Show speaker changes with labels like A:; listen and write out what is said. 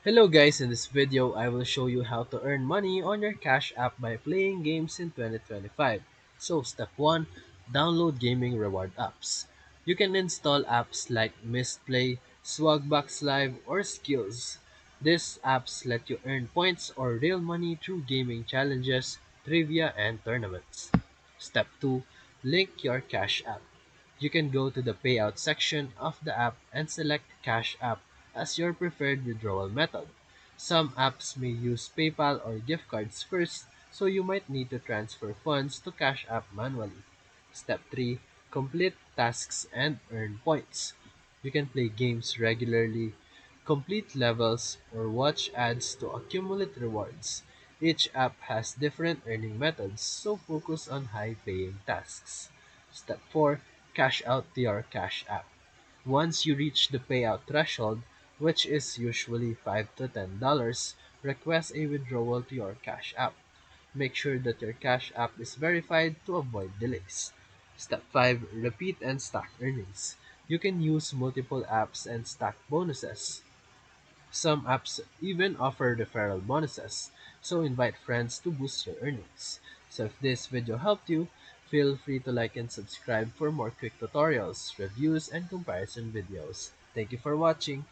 A: Hello guys, in this video I will show you how to earn money on your Cash App by playing games in 2025. So step 1, download gaming reward apps. You can install apps like Misplay, Swagbucks Live, or Skills. These apps let you earn points or real money through gaming challenges, trivia, and tournaments. Step 2, link your Cash App. You can go to the payout section of the app and select Cash App as your preferred withdrawal method. Some apps may use PayPal or gift cards first, so you might need to transfer funds to Cash App manually. Step 3, complete tasks and earn points. You can play games regularly, complete levels, or watch ads to accumulate rewards. Each app has different earning methods, so focus on high-paying tasks. Step 4, cash out to your Cash App. Once you reach the payout threshold, which is usually $5 to $10, request a withdrawal to your Cash App. Make sure that your Cash App is verified to avoid delays. Step 5, repeat and stack earnings. You can use multiple apps and stack bonuses. Some apps even offer referral bonuses, so invite friends to boost your earnings. So if this video helped you, feel free to like and subscribe for more quick tutorials, reviews, and comparison videos. Thank you for watching.